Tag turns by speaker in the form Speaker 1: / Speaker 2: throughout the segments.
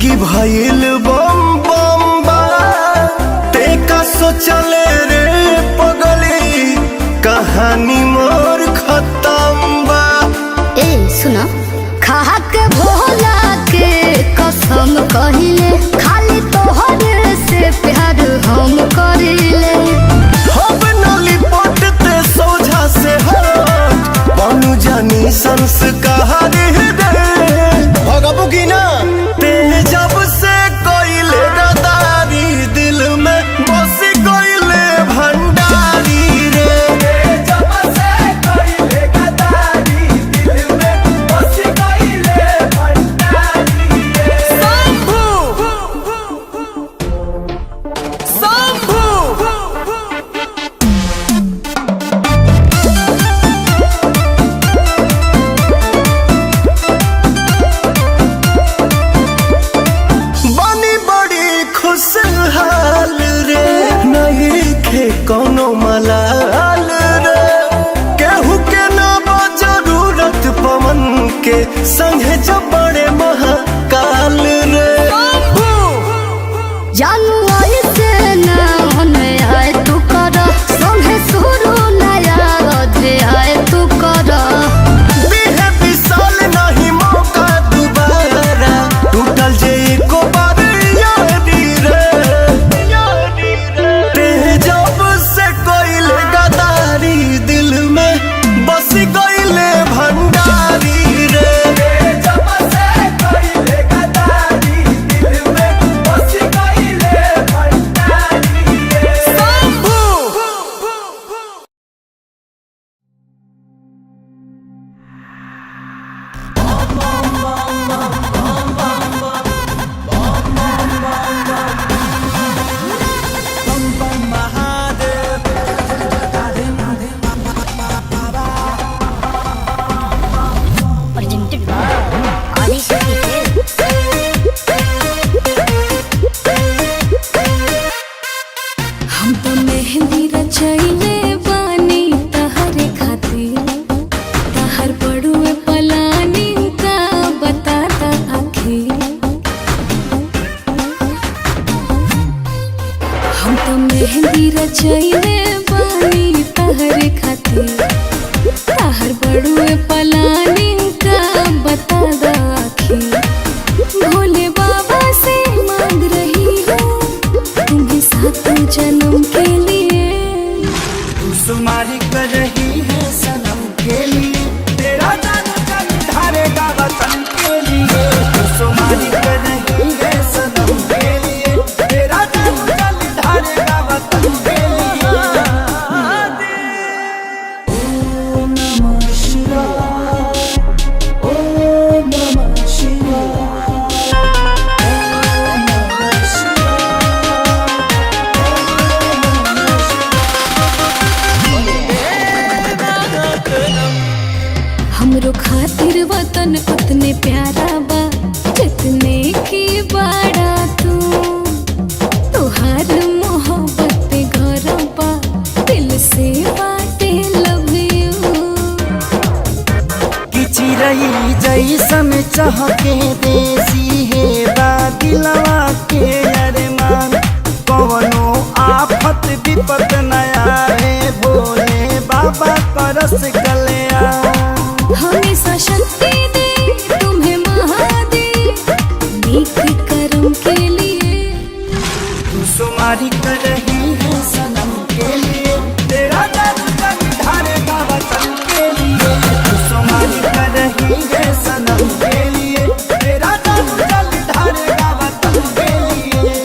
Speaker 1: जिंदगी भइल बम बम बा ते का सोचले रे पगली कहानी मोर खत्म बा।
Speaker 2: ए सुना खा के भोला के कसम कहिले खाली तोहरे से प्यार हम करिले।
Speaker 1: हम नली पटते सोझा से हट बनू जानी संस्कार दे भगबू की ना ते जब से कोइले गदारी दिल में बस कोइले भंडारी रे। जब से कोइले गदारी दिल में बस कोइले भंडारी रे। शंभू शंभू खुशहाल रे नहीं खे कोनो मलाल रे केहू के ना जरूरत पवन के संगे जब बड़े महाकाल रे।
Speaker 2: जानू ऐसे ना होने आए तू कर संगे शुरू नया अध्याय तू कर।
Speaker 1: बिहे विशाल नहीं मौका दोबारा टूटल जे एको बार गईले भंडारी रे। जब से गईले गदारी दिल में बस गईले भंडारी रे। Shambhu
Speaker 2: presented by Ali Shakti हम तो मेहंदी रचैले बानी तहरे खातिर तहर बड़ुए पलानी का बताता आखिर। हम तो मेहंदी रचैले बानी तहरे खातिर तहर बड़ुए पलानी का बताता आखिर। भोले बाबा से मांग रही हूँ तुम्हें सात जन्म के लिए।
Speaker 1: तू सुमारी कर रही है सनम के लिए तेरा जान जन धारेगा वतन के लिए। तू सुमारी कर रही है सनम के लिए तेरा जान जन धारेगा वतन के लिए। ओम नमः शिवाय ओम नमः शिवाय ओम नमः शिवाय।
Speaker 2: हमरो खातिर वतन उतने प्यारा बा जितने की बड़ा तू। तोहार मोहब्बत पे घर बा दिल से बाटे लव यू।
Speaker 1: कि चिरई जैसन चहके देसी है बादिलवा के अरमान कवनो आफत विपत नया है भोले बाबा करस कल्याण।
Speaker 2: हमेशा शक्ति दे तुम्हें महादेव नेक कर्म के लिए।
Speaker 1: तू सुमारी कर रही है सनम के लिए तेरा जान जन धारेगा वतन के लिए। तू सुमारी कर रही है सनम के लिए तेरा जान जन धारेगा वतन के लिए।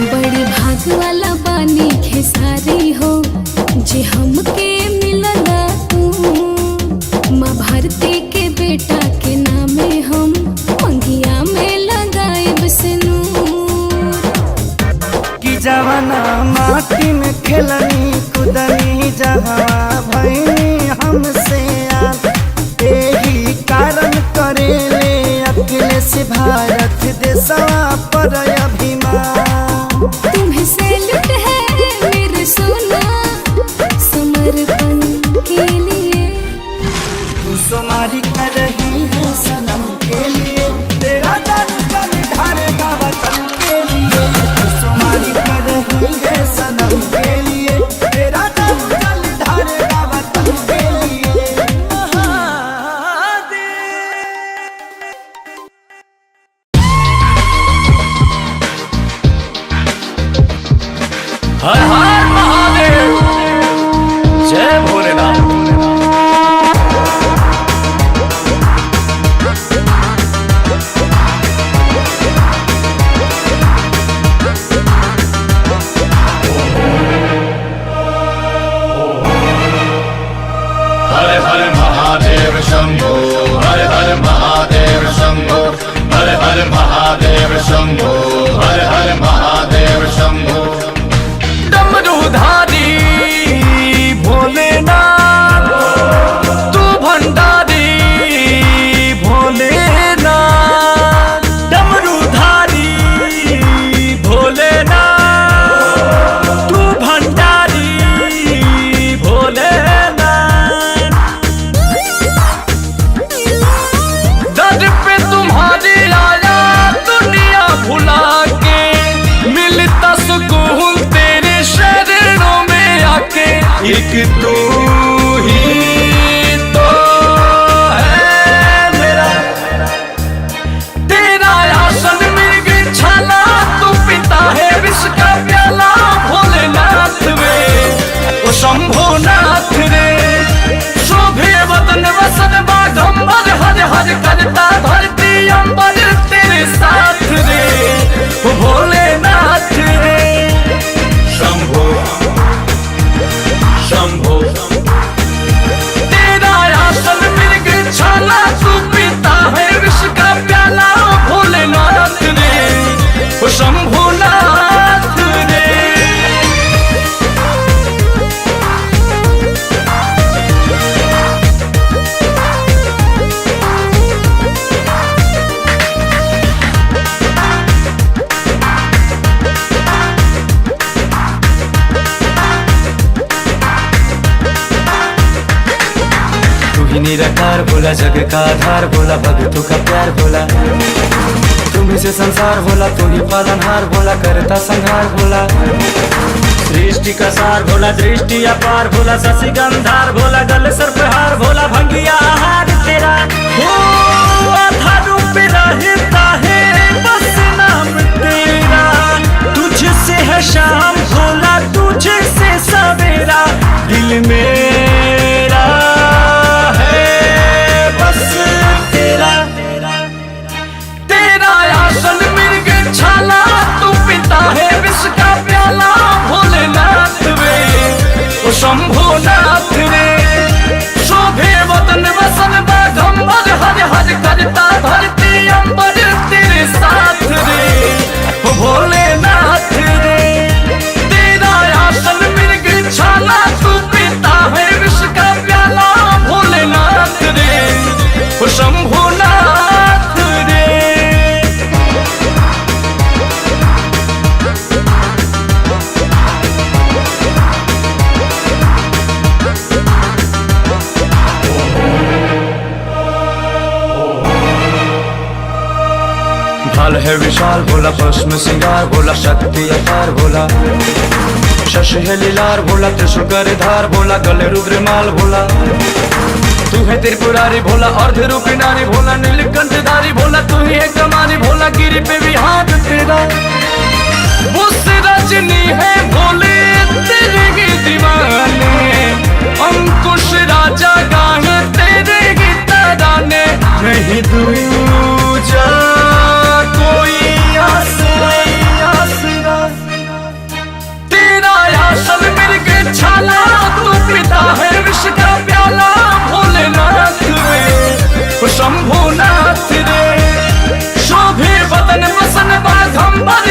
Speaker 2: बड़ी भाग वाला बानी खेसारी हो जे हमके मिलला तू। माँ भारती के बेटा के नामे हम मंगिया में लगाए सिनूर।
Speaker 1: कि जवाना माटी में खेलनी कुदनी जहाँ भैनी हमसे यार यही कारण करे ले अकेले से भारत देशवा पर अभिमान।
Speaker 2: तुम्हें सैल्यूट है मेरे सोना समर्पण के लिए।
Speaker 1: तू सोमारी कर रही है सनम के लिए, तेरा जान का ढारेगा वतन के लिए। तू सोमारी कर रही है सनम के लिए, तेरा जान का ढारेगा वतन के लिए।
Speaker 3: हर हर महादेव, जय भोलेनाथ। हर हर महादेव शंभो, हर हर महादेव शंभो, हर हर महादेव शंभो, हर हर महादेव शंभो। डमरूधारी भोलेनाथ, तू भंडारी भोलेनाथ। डमरूधारी भोलेनाथ, तू भंडारी भोलेनाथ। दर पे तुम्हारी आया दुनिया भुला के, मिलता सुकून तेरे शरणों में आके। एक तू ही तो है मेरा, तेरा आसन मृग छाला, तू पिता है विष का प्याला। भोलेनाथ वे ओ शंभोनाथ रे, शोभे वतन वसन बाघंबर, हर हर करता धरती अंबर तेरे साथ रे। ओ भोलेनाथ रे, शंभो शंभो। तेरा आसन मृग छाला, तू पीता है विष का प्याला। भोलेनाथ रे ओ शंभोनाथ रे। निराकार बोला, जग का आधार बोला, भक्तों का प्यार बोला। तुम्ही से संसार बोला, तू ही पालनहार बोला, करता संहार बोला। सृष्टि का सार बोला, दृष्टि अपार बोला, शशि गंधार बोला, गल सर्पहार बोला। भंगिया आहार तेरा हो आधा रूप रहता है, बस नाम तेरा। तुझसे है शाम भोला, तुझसे सवेरा, दिल मेरा छाला, तू पिता है विष का प्याला। भोलेनाथ वे ओ शंभोनाथ रे, शोभे वतन वसन बाघंबर, हर हर करता धरती अंबर तेरे साथ रे। ओ भोलेनाथ रे, तेरा आसन मृग छाला, तू पिता है विष का प्याला। भोलेनाथ रे ओ शंभोनाथ रे। ढाल है विशाल बोला, भस्म सिंगार बोला, शक्ति अपार बोला। शशि है लीलार बोला, त्रिशूल कर धार बोला, गले रुद्र माल बोला। तू है त्रिपुरारी भोला, अर्ध रूपी नारी भोला, नीलकंठधारी भोला। तू ही है कमानी भोला, गिरी पे भी हाथ तेरा। उस रजनी है भोले तेरे की दीवाने, अंकुश राजा गाहे तेरे गीत गाने। नहीं दूजा कोई आसरा, तेरा आसन मृग छाला, तू पिता है विष का प्याला। भोलेनाथ रे ओ शंभोनाथ रे, शोभे वतन वसन बाघंबर,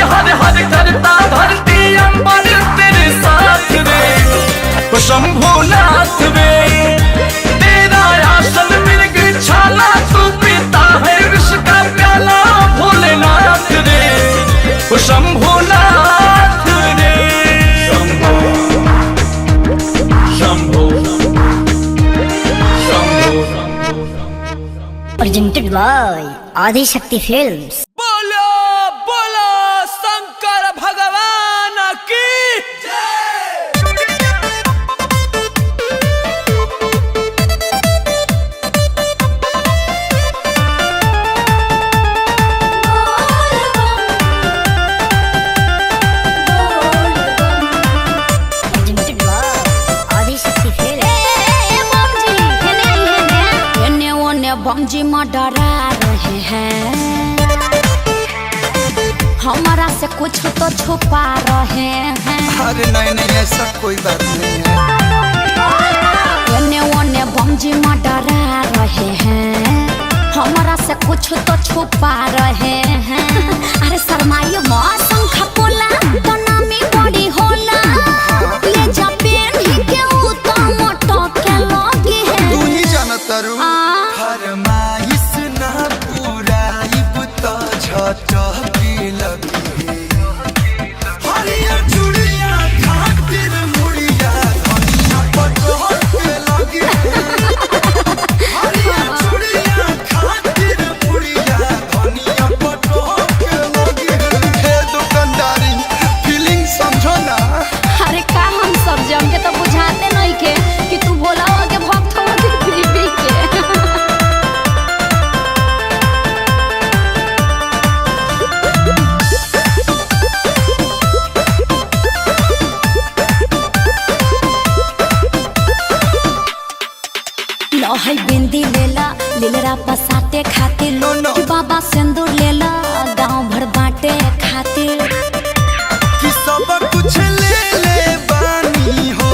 Speaker 2: Presented by Adi Shakti Films.
Speaker 4: बोलो बोलो शंकर भगवान की
Speaker 2: Presented by Adi Shakti Films. बमजी में डरा रहे हैं, हमारा से कुछ तो छुपा रहे हैं।
Speaker 1: अरे नहीं नहीं ऐसा कोई बात नहीं है।
Speaker 2: ओने बमजी में डरा रहे हैं, हमारा से कुछ तो छुपा रहे हैं। अरे शर्माइयो मौसम खपोला तो नामी बड़ी होला, ले जा पेन ही के ऊ तो मोटो के लगी है।
Speaker 1: तू ही जाना तारू फरमाइश ना पूरा इब तो झटकी लगी है। हरिया चूड़िया खातिर मुड़िया धनिया पटोल के लगी है। हरिया चूड़िया खातिर मुड़िया धनिया पटोल के लगी है। हे दुकानदारी फीलिंग समझो ना।
Speaker 2: अरे का हम सब जम के तो बुझाते नहीं के कि तू भोला हो के भक्त हो के बीबी के। है बिंदी लेला लीलरा पसाटे खातिर
Speaker 1: No, no.
Speaker 2: कि बाबा सिंदूर लेला गांव भर बाटे खातिर।
Speaker 1: कि सब कुछ ले ले बानी हो,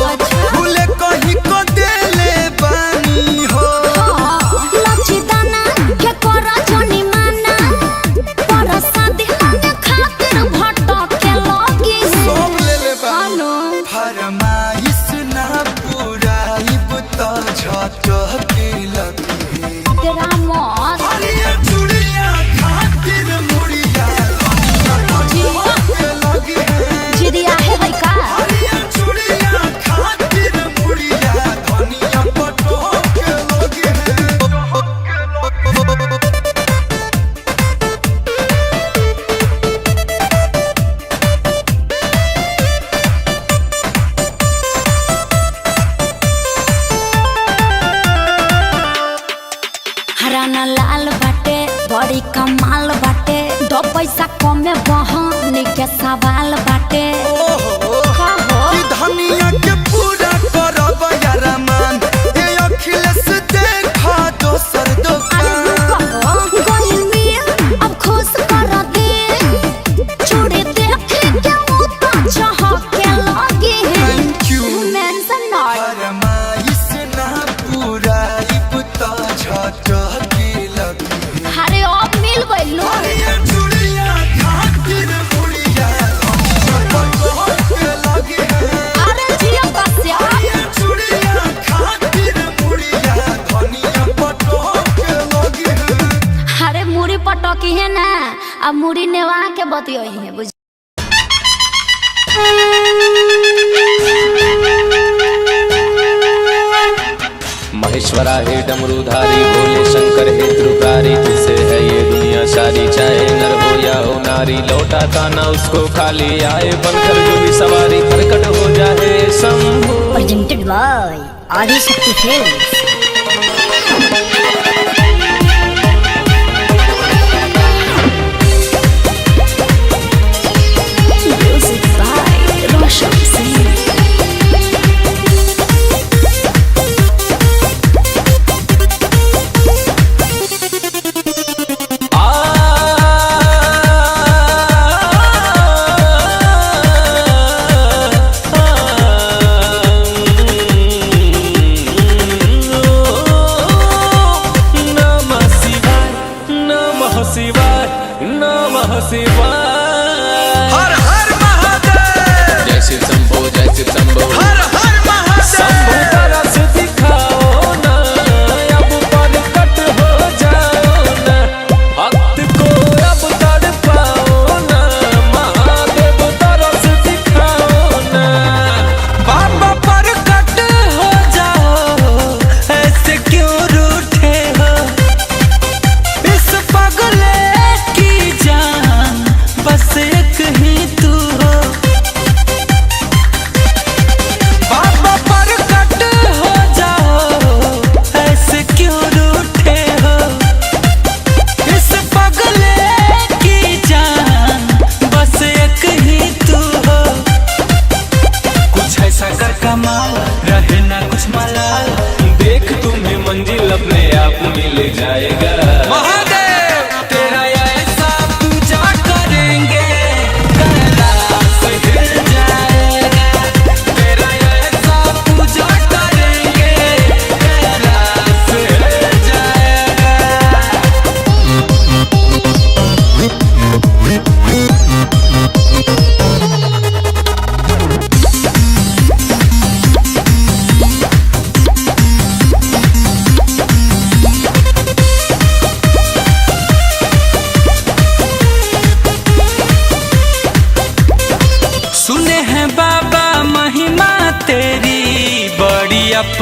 Speaker 1: भूले कहीं को दे ले बानी हो।
Speaker 2: लची दाना के कोरा जोनी माना, पर शादी होने खातिर भटक के लगी है।
Speaker 1: सब ले ले बानी
Speaker 2: हेलो।
Speaker 1: फरमाइश ना पूरा इब तो झटकी लगी है।
Speaker 2: तेरा मौत
Speaker 1: हरिया चूड़िया खातिर मुड़िया धनिया पटोल के लगी है।
Speaker 2: जिदिया है भाई का।
Speaker 1: हरिया चूड़िया खातिर मुड़िया धनिया पटोल के लगी है।
Speaker 2: हराना लाल बाटे बड़ी कमाल बाटे, दो पैसा कमे बहनी के सवाल बाटे। का हो?
Speaker 1: कि धनिया के पूरा करब यारमान, ये अखिलेश देखा दोसर
Speaker 2: अरे
Speaker 1: दुकान।
Speaker 2: रुको, गोइल मिया अब खुश कर दे, चूड़ी देखे के मुँह तो चहक के लगी है।
Speaker 1: Thank you।
Speaker 2: Mention not.
Speaker 1: फरमाइश ना पूरा इब तो झटकी लगी है।
Speaker 2: अरे अब मिल गइलो।
Speaker 1: हरिया चूड़िया खातिर मुड़िया धनिया पटोल के लगी है।
Speaker 2: अरे जियो कस्या।
Speaker 1: हरिया चूड़िया खातिर मुड़िया धनिया पटोल के लगी है।
Speaker 2: अरे मुड़ी पटकी है ना, अब मुड़ी नेवा के बतियो है बुझ।
Speaker 4: महेश्वरा हे डमरूधारी, भोले शंकर हे त्रिपुरारी, तुझसे है ये दुनिया सारी, चाहे नर हो या हो नारी, लौटा ताना उसको खाली आए, बनकर जो भी सवारी प्रकट हो जाए Shambhu.
Speaker 2: Presented by Adi Shakti Films. Music by Roshan Singh.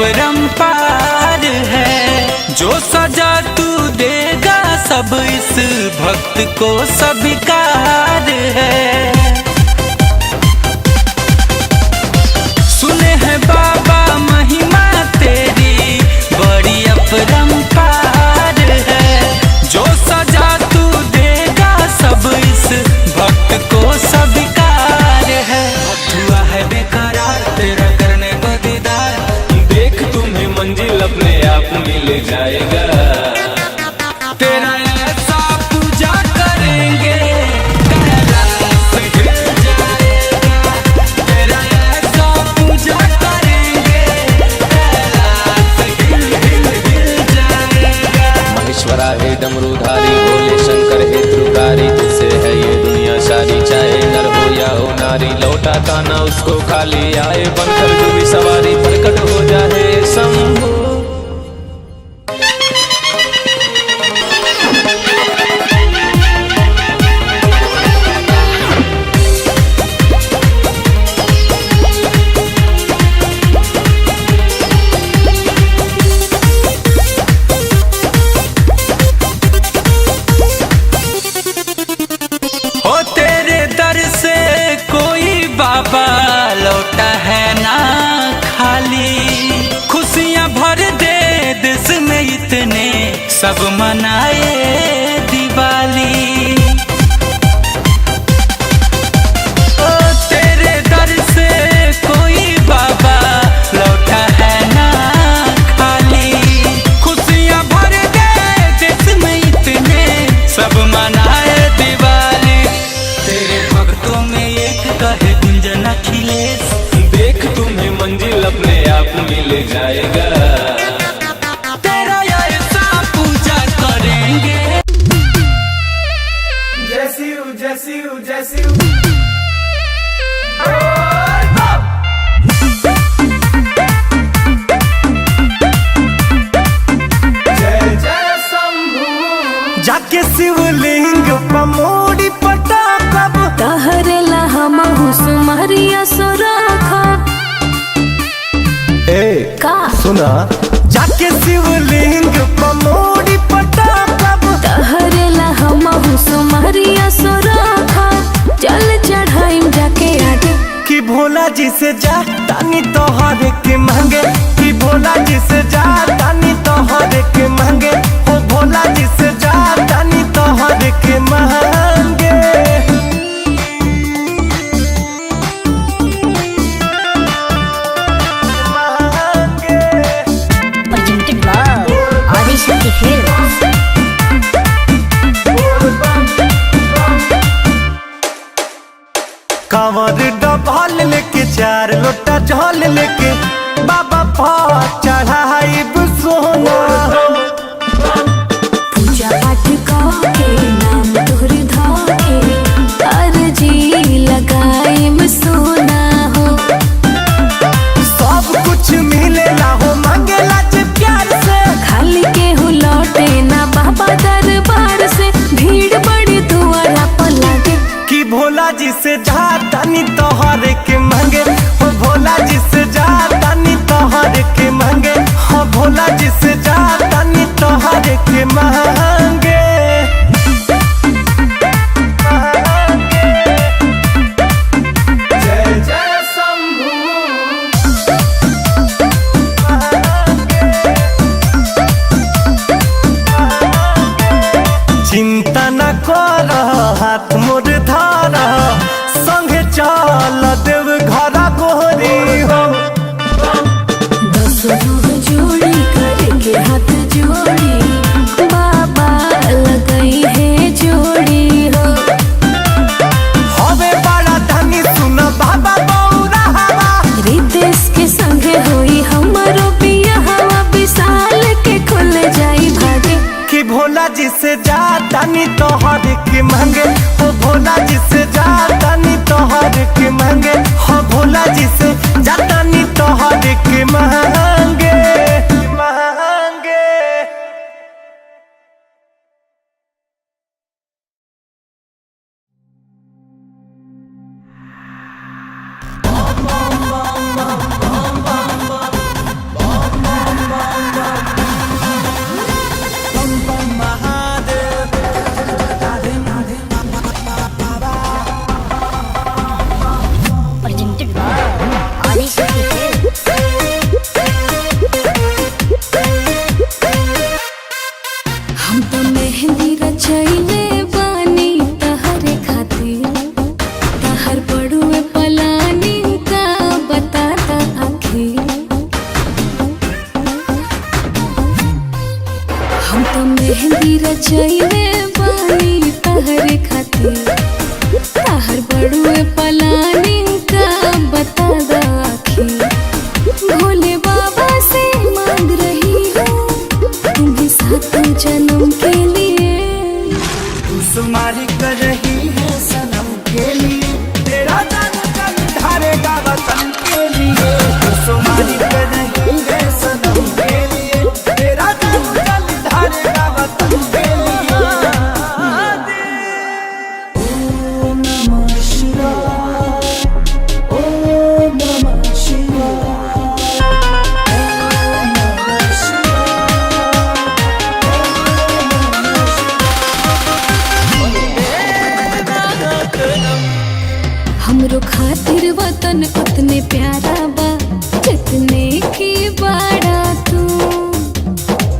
Speaker 5: अपरंपार है। जो सजा तू देगा सब इस भक्त को स्वीकार है। सुने हैं बाबा महिमा तेरी बड़ी अपरंपार है। जो सजा तू देगा सब इस भक्त को स्वीकार है।
Speaker 4: हुआ है बेकरार तेरा करने को दीदार, देख तुम्हें मंजिल अपने आप मिल जाएगा।
Speaker 5: तेरा ऐसा पूजा करेंगे कैलाश हिल जाएगा। तेरा ऐसा पूजा करेंगे कैलाश हिल जाएगा।
Speaker 4: महेश्वरा है डमरूधारी भोले शंकर है त्रिपुरारी, तुझसे है ये दुनिया सारी। चाहे नर हो या हो नारी, लौटा ताना उसको खाली आए। बनकर जो भी सवारी प्रकट हो जाए शंभू।
Speaker 5: हो तेरे दर से कोई बाबा लौटा है ना खाली। खुशियां भर दे देश में इतने सब मनाए दिवाली। ओ तेरे दर से कोई बाबा लौटा है ना खाली। खुशियां भर दे देश में इतने सब मनाए दिवाली। तेरे भक्तों में एक कहे गुंजन अखिलेश,
Speaker 4: देख तुम्हें मंजिल अपने आप मिल जाएगा।
Speaker 5: तेरा ऐसा पूजा करेंगे।
Speaker 1: जय शिव जय शिव जय शिव। जय जय शंभू। जाके शिवलिंग पमोड़ी पटा कब
Speaker 6: तहरेला हमहु सुमरिया सोराखा
Speaker 1: ए
Speaker 6: का
Speaker 1: सुना। जाके शिवलिंग पमोड़ी पटा कब
Speaker 6: तहरेला हमहु सुमरिया सोराखा। चल चढ़ाई जाके आगे
Speaker 1: कि भोला जी से जा तानी तोहर के मांगे। कि भोला जी से जा तानी तोहर के मांगे। हो भोला जी से जा तानी तोहर के मांगे।
Speaker 2: presented by Adishakti Films.
Speaker 1: कांवर डबल लेके चार लोटा जल लेके बाबा पर चढ़ाई सोना।
Speaker 6: पूजा पाठ के नाम तोहर धाके अर्जी लगाई में सोना हो।
Speaker 1: सब कुछ मिलेला हो मांगेला जे प्यार से।
Speaker 6: खाली के हो लौटे ना बाबा दरबार से। भीड़ बड़ी दुआरा पर लागे
Speaker 1: कि भोला जी से जा तानी तोहर के मांगे। हो भोला जी से जा तानी तोहर के मांगे। हो भोला जी से जा तानी तोहर के मांगे। जय जय शंभू। चिंता न कर हाथ मोर धार, संगे चल देव घर गोरी हो।
Speaker 6: दस रूह जोड़ी करके हाथ जोड़ी बाबा लगाई है जोड़ी हो।
Speaker 1: हवे बड़ा धनी सुन बाबा बौरा हवा।
Speaker 6: रितेश के संगे होई हमारो पिया हवा। विशाल के खुल जाई भागे
Speaker 1: कि भोला जी से जा तानी तोहर के मांगे। हो भोला जी से जा तानी तोहर के मांगे। हो भोला जी से जा तानी तोहर के मांगे। मांगे
Speaker 6: सोचैले बानी तहरे खातिर तहर बड़ुए प्लानिंग का बता दा आखिर भोले बाबा से मांग रही हूँ तुम्हें 7 जन्म के लिए।
Speaker 1: तू सुमारी कर रही है सनम के लिए तेरा जान जल ढारेगा वतन के लिए। तू सुमारी कर रही है सनम के लिए तेरा जान जल ढारेगा वतन के लिए। ओम नमः शिवाय, ओम नमः शिवाय, ओम नमः शिवाय।
Speaker 6: हमरो खातिर वतन उतने प्यारा बा जितने की बड़ा तू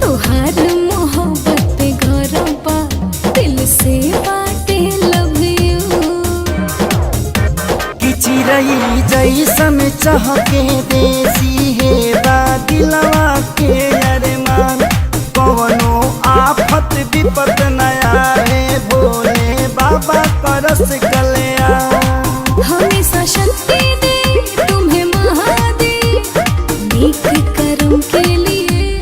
Speaker 6: तोहार मोहब्बत पे घर बा दिल से बाटे लव यू।
Speaker 1: कि चिरई जैसन चहके देसी है बादिलवा के अरमान कवनो आफत विपत नया है भोले बाबा करस कल्याण।
Speaker 6: हमेशा शक्ति दे तुम्हें महादेव नेक कर्म के लिए।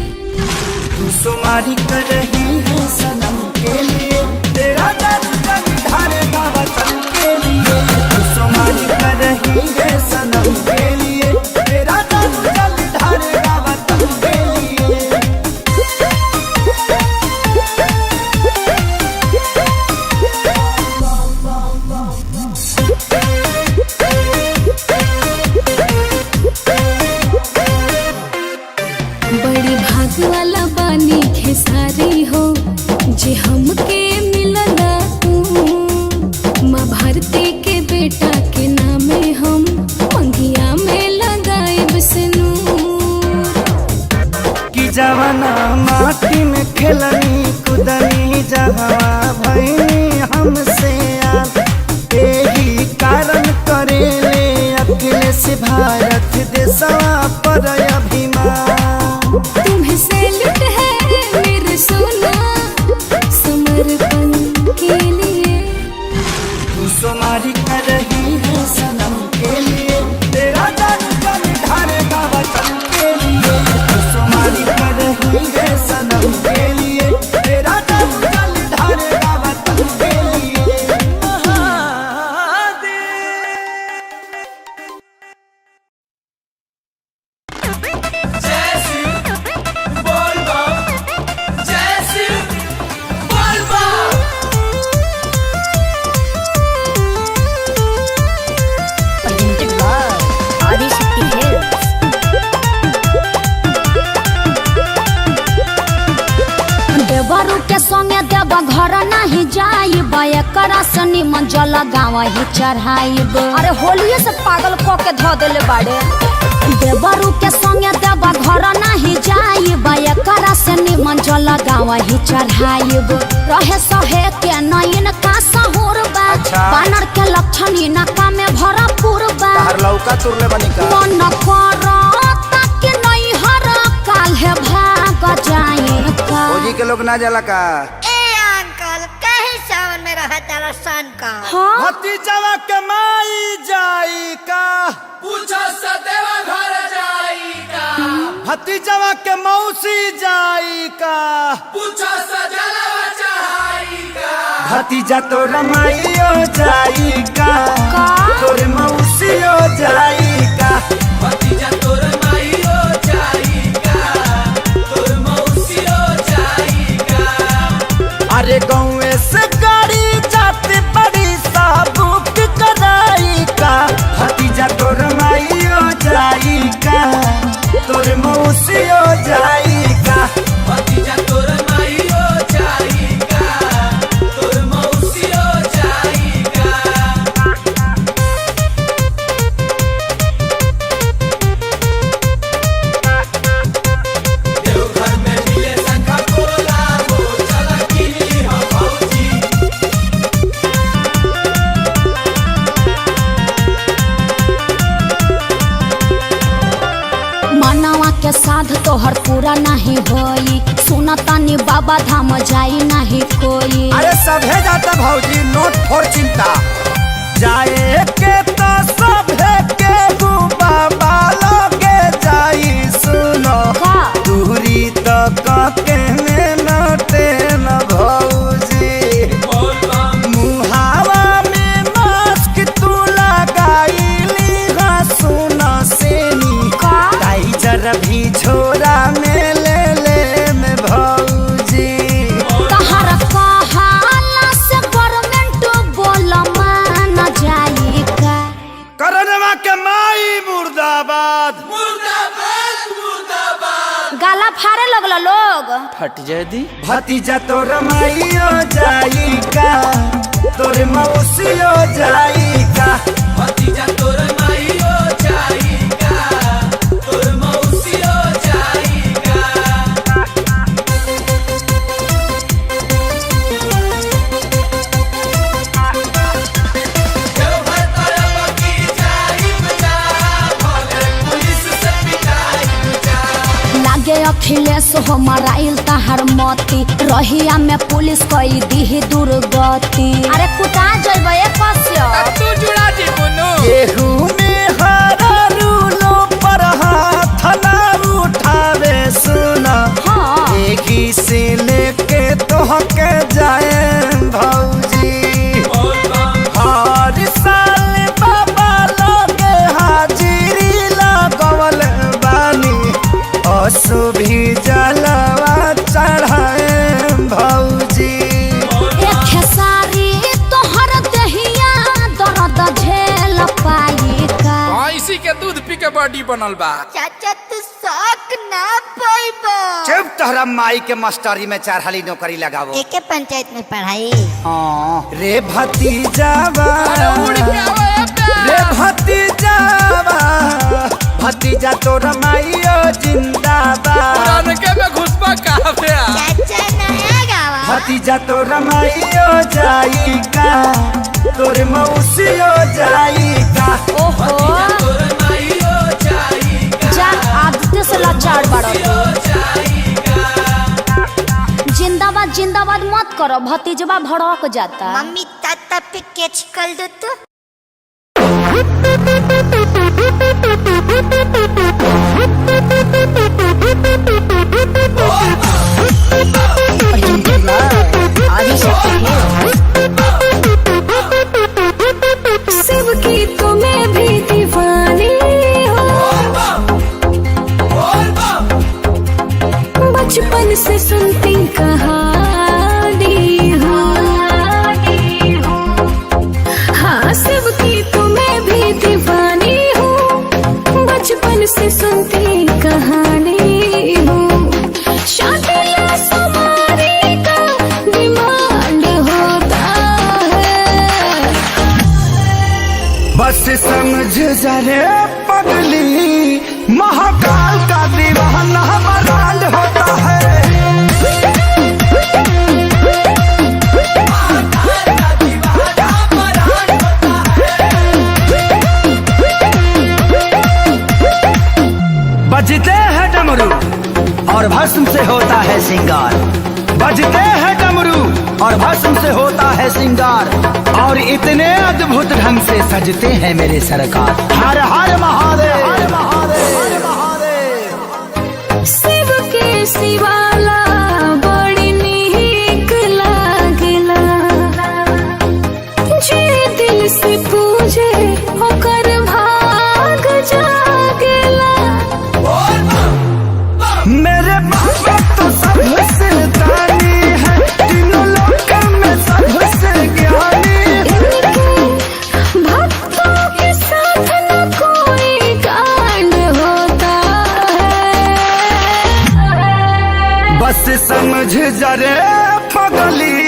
Speaker 1: तू सुमारी कर रही है सनम के लिए तेरा जान जल ढारेगा वतन के लिए। तू सुमारी कर रही है सनम के लिए तेरा जान जल ढारेगा वतन के लिए।
Speaker 6: बड़ी भाग वाला बानी खेसारी हो जे हमके मिलला तू माँ भारती के बेटा के नामे हम मंगिया में लगाए सिनूर।
Speaker 1: कि जवाना माटी में खेलनी कुदनी जहाँ भैनी हमसे याद यही कारण करेले अखिलेश भारत देशवा पर अभिमान।
Speaker 6: तुम्हें सैल्यूट है मेरे सोना समर्पण के लिए।
Speaker 1: तू सुमारी कर रही है सनम के लिए तेरा जान जल ढारेगा वतन के लिए। तू सुमारी कर रही है सनम के लिए तेरा जान जल ढारेगा वतन के लिए। महादेव।
Speaker 2: देवरू के संगे देव घर नहीं जाइब एकरा से निमन जल गाँव ही चढ़ाइब। अरे होलिये से पागल को के धो देले बाड़े। देवरू के संगे देव घर नहीं जाइब एकरा से निमन जल गाँव ही चढ़ाइब। रहे सहे के नयन का सहूर बा बानर के लक्षण इनका में भरपूर बा।
Speaker 1: लौका तुरले बनी का
Speaker 2: मन करता कि नहीं हर काल है भाग जाए का।
Speaker 1: फौजी के लोग ना जाला का
Speaker 7: ए अंकल कहीं सावन में रहा तारा सन का।
Speaker 2: हाँ
Speaker 1: भतीजवा के माई जाई का
Speaker 5: पूछो सदेवा घर जाई का
Speaker 1: भतीजवा के मौसी जाई का
Speaker 5: पूछो सजलवा चढ़ाई का
Speaker 1: भतीजा तोरा माईयो जाई का तोर मौसियो जाई का।
Speaker 5: भतीजा तोर माईयो जाई का तोर मौसियो जाई का।
Speaker 1: अरे गाँव से गाड़ी जाते बड़ी साबुक कराई का भतीजा तोर माईयो जाई का तोर मौसियो जाई का।
Speaker 5: भतीजा तोर माईयो जाई का तोर मौसियो जाई का। देवघर में मिले शंखा पोला हो चला किनी हो फौजी।
Speaker 2: मनवा के साध तोहर पूरा नहीं होई सुन सुना तानी बाबा धाम जाई नहीं कोई।
Speaker 1: अरे सभे जाता भौजी, नोट फोर चिंता। जाए के तो सभे के बाबा लोगे जाई सुनो
Speaker 2: का?
Speaker 1: दूरी तो काके में नोटे न भौजी। मुहावा में मास्क तू लगाईली हा सुनो सेनी
Speaker 2: का?
Speaker 1: ताई जरा भी छोरा में ले में भौजी।
Speaker 2: तहर कहाला से गवर्नमेंट बोल मान जाई का।
Speaker 1: करनवा के माई मुर्दाबाद।
Speaker 2: गाला फाड़े लगल लोग।
Speaker 5: फट जाए दी।
Speaker 1: भतीजा तोर माइयो जाई का, तोर मौसियो जाई का। भतीजा तोर माइयो जाई का, तोर मौसियो जाई का।
Speaker 2: लागे अखिलेश हो मराइल तहर मती, रहिया में पुलिस कई दी दुर्गति। अरे कुटा जइबे कस्य
Speaker 5: तू जुड़ा दी बोनो।
Speaker 1: केहू में हरा रूलो पर हाथ ना उठावे सुना।
Speaker 2: हाँ।
Speaker 1: एही से लेके तोहके जाए भौजी। हर साल बाबा लोगे हाजिरी लगवल बानी, असु भी जलवा चढ़ाए भौजी।
Speaker 2: एक खेसारी तोहर दहिया दर्द झेल पाई का।
Speaker 5: इसी के दूध पी के बॉडी बनल बा।
Speaker 7: चाचा तू शौक ना पाइबा।
Speaker 1: चुप, तोहरा माई के मास्टरी में 4 हाली नौकरी लगावो।
Speaker 7: एके पंचायत में पढ़ाई।
Speaker 1: रे भतीजावा, रे भतीजावा, भतीजा तोर माइयो जिंदाबाद।
Speaker 5: के में घुसपा कहां पे आ।
Speaker 7: चाचा नया गावा।
Speaker 1: भतीजा तोर माइयो जाई का, तोर मौसियो जाई का।
Speaker 2: ओहो जा आदित्य से लाचार बड़ो। जिंदाबाद जिंदाबाद मत करो, भतीजवा भड़क जाता।
Speaker 7: मम्मी ताता पे कैच कर दो तो।
Speaker 6: सबकी तुम्हें भी दीवानी हो, बचपन से सुनती कहानी हो। हाँ सबकी तुम्हें भी दीवानी हो, बचपन से सुनती कहानी हो। शादी सवारी का डिमांड होता है।
Speaker 1: बस समझ जरे पगली, महाकाल का दीवाना बरांड होता है। बजते हैं डमरू और भस्म से होता है सिंगार। बजते हैं डमरू और भस्म से होता है सिंगार, और इतने अद्भुत ढंग से सजते हैं मेरे सरकार। हर हर महादेव, हर महादेव, हर महादेव।
Speaker 6: शिव के शिवाला बड़ी नीक लागला, जे दिल से पूजे ओकर भाग जागला।
Speaker 1: मेरे बाबा तो सबसे दानी है, तीनों लोक में सबसे ज्ञानी।
Speaker 6: इनके भक्तों के साथ न कोई कांड होता है।
Speaker 1: बस समझ जरे पगली,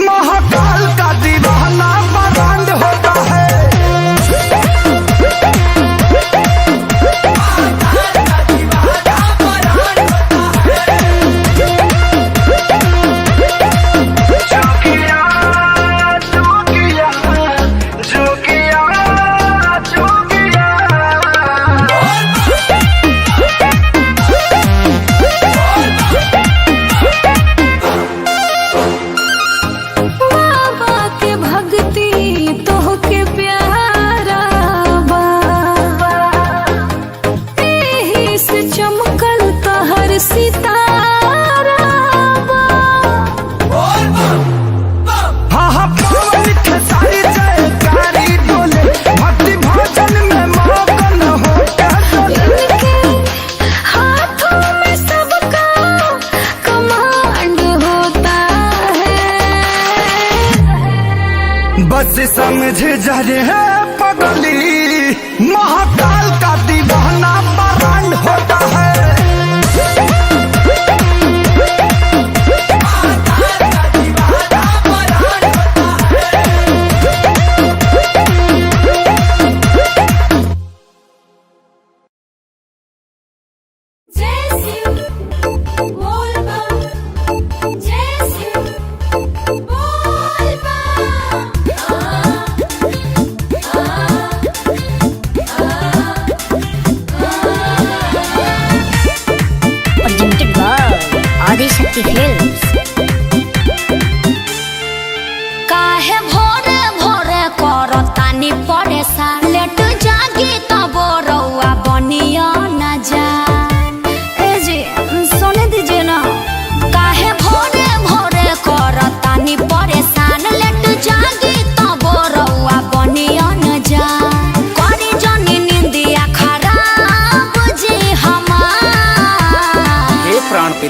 Speaker 1: महाकाल का दीवाना बरांड होता है।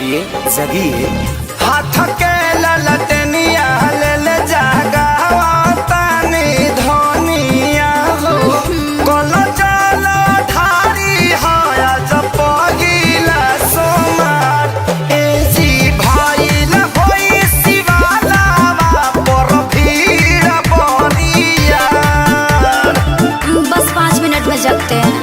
Speaker 1: जागिए जगिए। हाथ के ललटनिया ले ले जागावा तानी धनिया हो कोलो चलो ठारी हाया जब पगिला सोमार ए जी भाई ल होई शिवाला पर भीड़ बनिया।
Speaker 2: बस 5 मिनट में जगते हैं।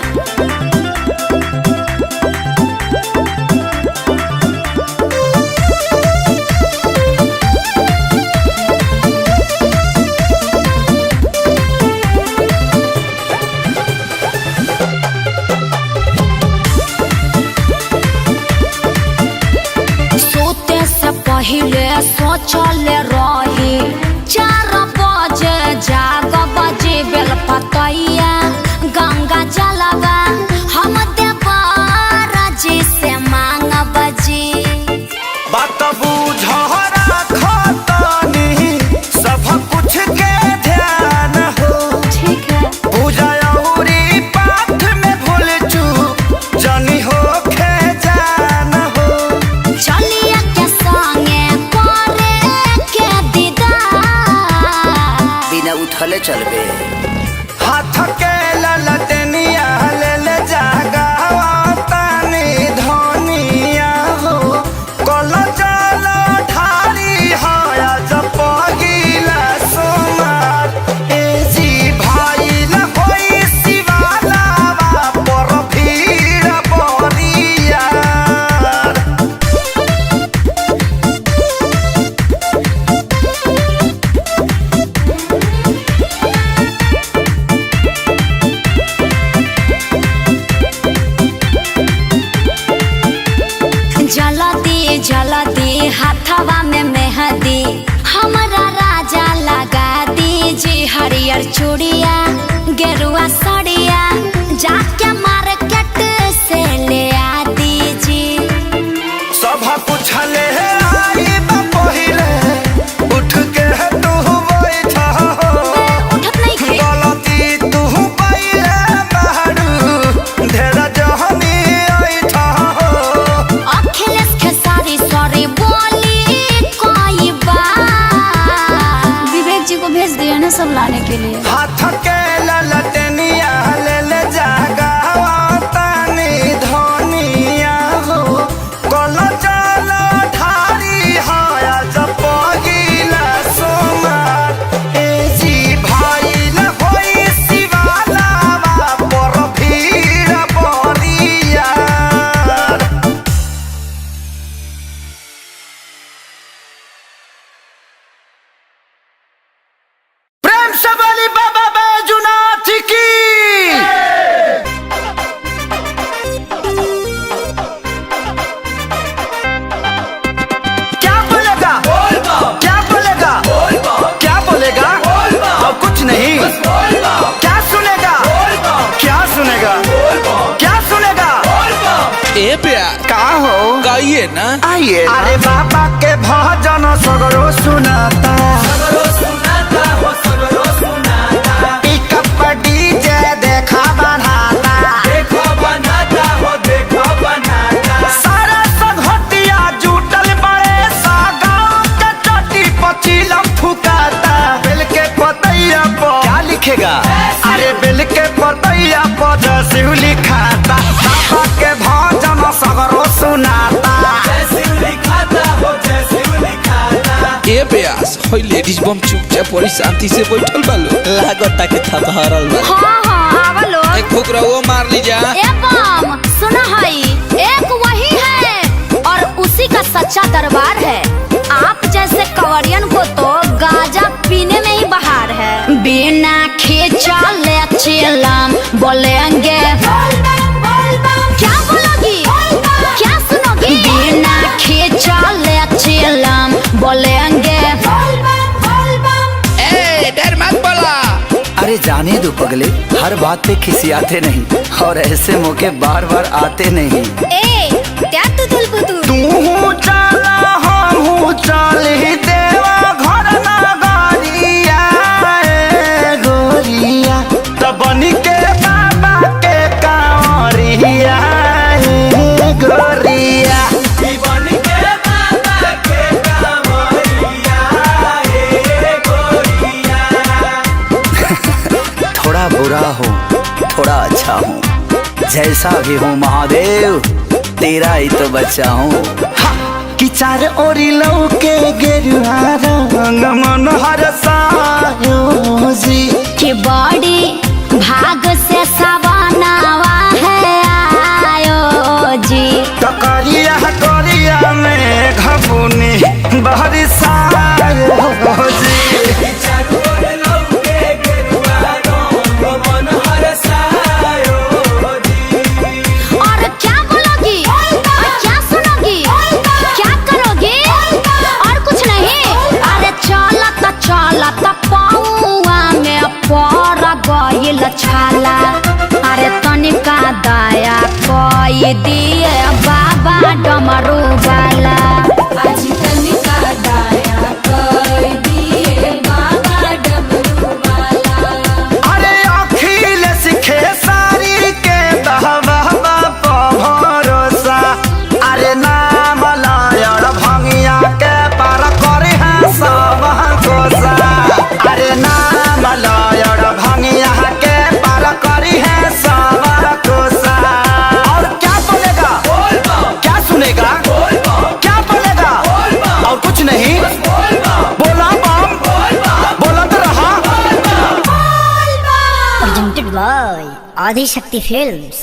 Speaker 2: सोते से पहले सोचले रही 4 बजे जाग बजे बेल पतैया गंगा जलवा हम देवरा जी से मांग बजी।
Speaker 1: बात बुझरा खतनी सब कुछ के ध्यान हो
Speaker 2: ठीक है।
Speaker 1: पूजा औरी पाठ में भूल चूक जनी हो खे जान हो।
Speaker 2: चलिए के संगे करे के दीदार
Speaker 1: बिना उठले चलबे। हाथ के ललटनिया ले ले जागावा तानी धनिया हो कोलो चलो ठारी हाया जब पगिला सोमार ए जी भाई ल होई शिवाला पर भीड़ बनिया।
Speaker 2: जलदी जलदी हाथवा में मेहंदी हमारा राजा लगा दीजिए हरियर चूड़िया गेरुआ साड़िया जाके मार्केट से ले आ दीजिए।
Speaker 1: सब कुछ ले आई बा पहिले उठ के तू बैठा हो
Speaker 2: उठत नहीं थे।
Speaker 1: गलती तू पहिले बारू ढेर जहनी ऐठा हो।
Speaker 2: अखिलेश खेसारी सॉरी बोली कोई बात विवेक जी को भेज दिया ना सब लाने के लिए।
Speaker 1: हाथ के ललटनिया ले ले जागावा तानी धनिया हो कोलो चलो ठारी हाया जब पगिला सोमार ए जी भाई ल होई शिवाला पर भीड़ बनिया। प्रेम से बोली बाबा बैजूनाथ की। क्या बोलेगा क्या बोलेगा क्या बोलेगा अब कुछ नहीं। क्या सुनेगा क्या सुनेगा क्या सुनेगा।
Speaker 5: ए प्यार
Speaker 1: का हो
Speaker 5: गाइए ना।
Speaker 1: आइए अरे बाबा के भजन सगरो सुनाता पिकअप पर डीजे देखा बनाता सारा संघटिया जुटल बड़े सा गाँव के चोटी पचीला फुकाता। बेल के पतैया पर क्या लिखेगा अरे बेल के पतैया पर जैसे लिखाता बाबा के भजन सगरो सुनाता।
Speaker 5: ए प्यास होई लेडीज बम चुपचाप बड़ी शांति से बैठल बालो लागता के था हरल बा।
Speaker 2: हाँ हाँ आवा लोग।
Speaker 5: एक फुकरा वो मार ली जा।
Speaker 2: ए बम सुना है एक वही है और उसी का सच्चा दरबार है। आप जैसे कंवरियन को तो गांजा पीने में ही बहार है। बिना खींचले चिलम बोलेंगे क्या बोलोगी क्या सुनोगी। बिना खींचले चिलम बोलेंगे।
Speaker 5: ए डर मत बोला।
Speaker 1: अरे जाने दो पगले हर बात पे खिसियाते नहीं और ऐसे मौके बार बार आते नहीं।
Speaker 2: ए क्या तू दुलबुतू
Speaker 1: तू चला हम चल देवा घर ना गाड़िया गोरिया तब बनी के बाबा के कांवरिया गोरिया। अच्छा हूँ, जैसा भी हूँ महादेव तेरा ही तो बच्चा हूँ। कि चार ओरी लौके गेरुआ रंग मन हरसायो जी।
Speaker 2: कि बड़ी भाग से सवनावा है आयो जी।
Speaker 1: तो करिया करिया में घबुनी बरसायो जी।
Speaker 2: और क्या बोलोगी और क्या सुनोगी, क्या करोगी और कुछ नहीं। अरे चलत पौआ में पड़ गइल छाला। अरे तनिका दया कई दिए बाबा डमरू वाला।
Speaker 6: आज तनिका दया कर दिए बाबा डमरू वाला।
Speaker 1: अरे अखिल सीखे सारी के बहवा भरोसा। अरे नाम लायर भंगिया के पार करे हैं सब कोसा। अरे नाम लायर भंगिया के पार करी है सब कोसा। और क्या बोलेगा, क्या सुनेगा, क्या बोलेगा और कुछ नहीं। बोला बम बोला तो रहा।
Speaker 7: presented by Adi Shakti Films।